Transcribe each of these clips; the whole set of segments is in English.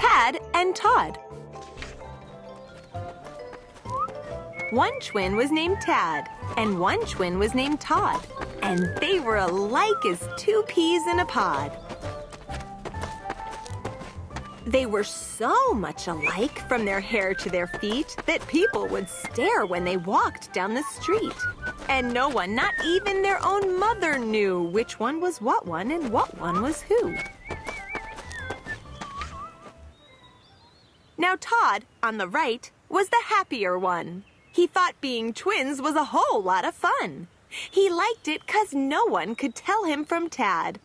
Tad and Todd. One twin was named Tad, and one twin was named Todd, and they were alike as two peas in a pod. They were so much alike from their hair to their feet that people would stare when they walked down the street. And no one, not even their own mother, knew which one was what one and what one was who. Now Todd, on the right, was the happier one. He thought being twins was a whole lot of fun. He liked it 'cause no one could tell him from Tad.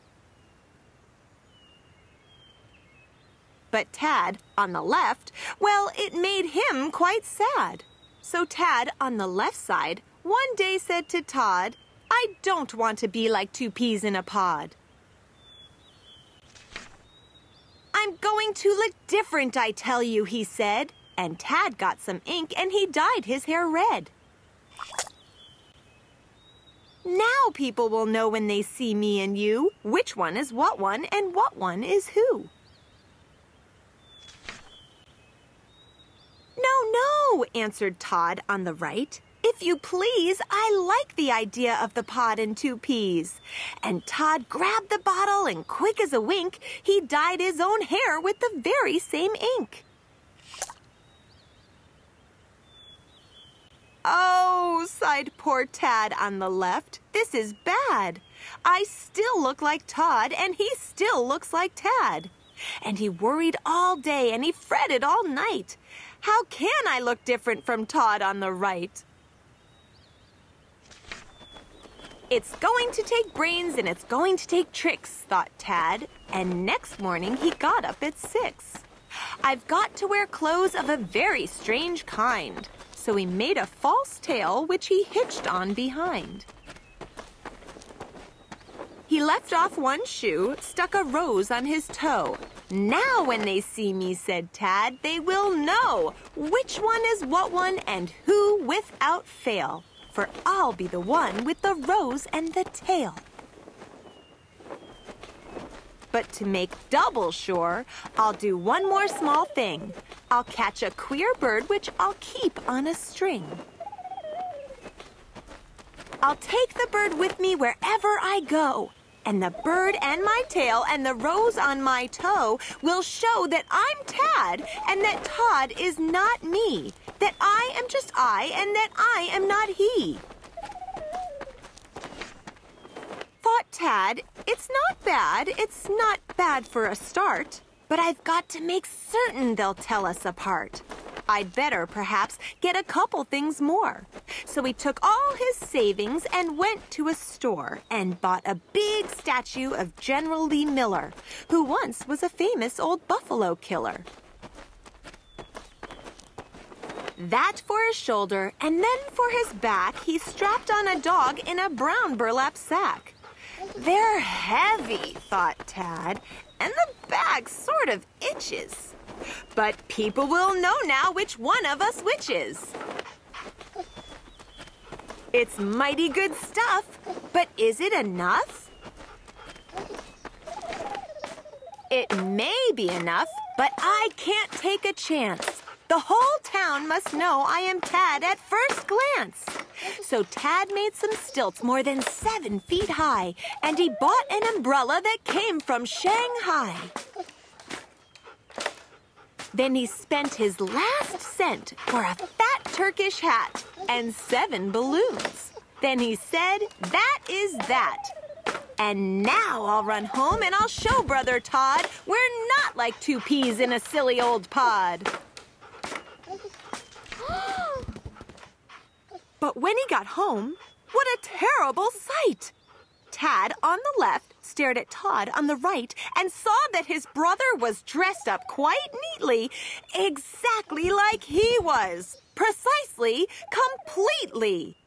But Tad, on the left, well, it made him quite sad. So Tad, on the left side, one day said to Todd, "I don't want to be like two peas in a pod. I'm going to look different, I tell you," he said. And Tad got some ink and he dyed his hair red. Now people will know when they see me and you which one is what one and what one is who. No, answered Todd on the right. "If you please, I like the idea of the pod and two peas." And Todd grabbed the bottle and quick as a wink, he dyed his own hair with the very same ink. "Oh," sighed poor Tad on the left, "this is bad. I still look like Todd and he still looks like Tad." And he worried all day and he fretted all night. How can I look different from Todd on the right? It's going to take brains and it's going to take tricks, thought Tad. And next morning he got up at 6. I've got to wear clothes of a very strange kind. So he made a false tail which he hitched on behind. He left off one shoe, stuck a rose on his toe. "Now when they see me," said Tad, "they will know which one is what one and who without fail. For I'll be the one with the rose and the tail." But to make double sure, I'll do one more small thing. I'll catch a queer bird which I'll keep on a string. I'll take the bird with me wherever I go. And the bird and my tail and the rose on my toe will show that I'm Tad and that Todd is not me. That I am just I and that I am not he. Thought Tad, it's not bad. It's not bad for a start. But I've got to make certain they'll tell us apart. I'd better, perhaps, get a couple things more. So he took all his savings and went to a store and bought a big statue of General Lee Miller, who once was a famous old buffalo killer. That for his shoulder, and then for his back, he strapped on a dog in a brown burlap sack. "They're heavy," thought Tad, "and the back sort of itches. But people will know now which one of us which is." It's mighty good stuff, but is it enough? It may be enough, but I can't take a chance. The whole town must know I am Tad at first glance. So Tad made some stilts more than 7 feet high, and he bought an umbrella that came from Shanghai. Then he spent his last cent for a fat Turkish hat and 7 balloons. Then he said, "That is that. And now I'll run home and I'll show Brother Todd we're not like two peas in a silly old pod." But when he got home, what a terrible sight! Tad, on the left, stared at Todd on the right and saw that his brother was dressed up quite neatly, exactly like he was. Precisely, completely.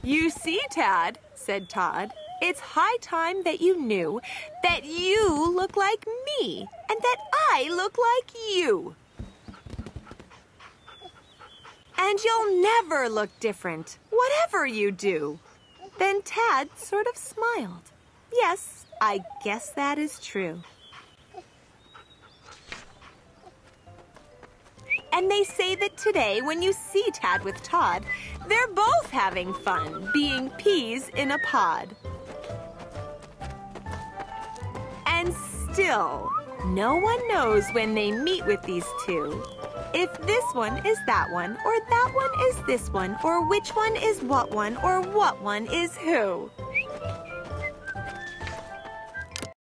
"You see, Tad," said Todd, "it's high time that you knew that you look like me and that I look like you. And you'll never look different, whatever you do." Then Tad sort of smiled. "Yes, I guess that is true." And they say that today, when you see Tad with Todd, they're both having fun being peas in a pod. And still, no one knows when they meet with these two if this one is that one, or that one is this one, or which one is what one is who.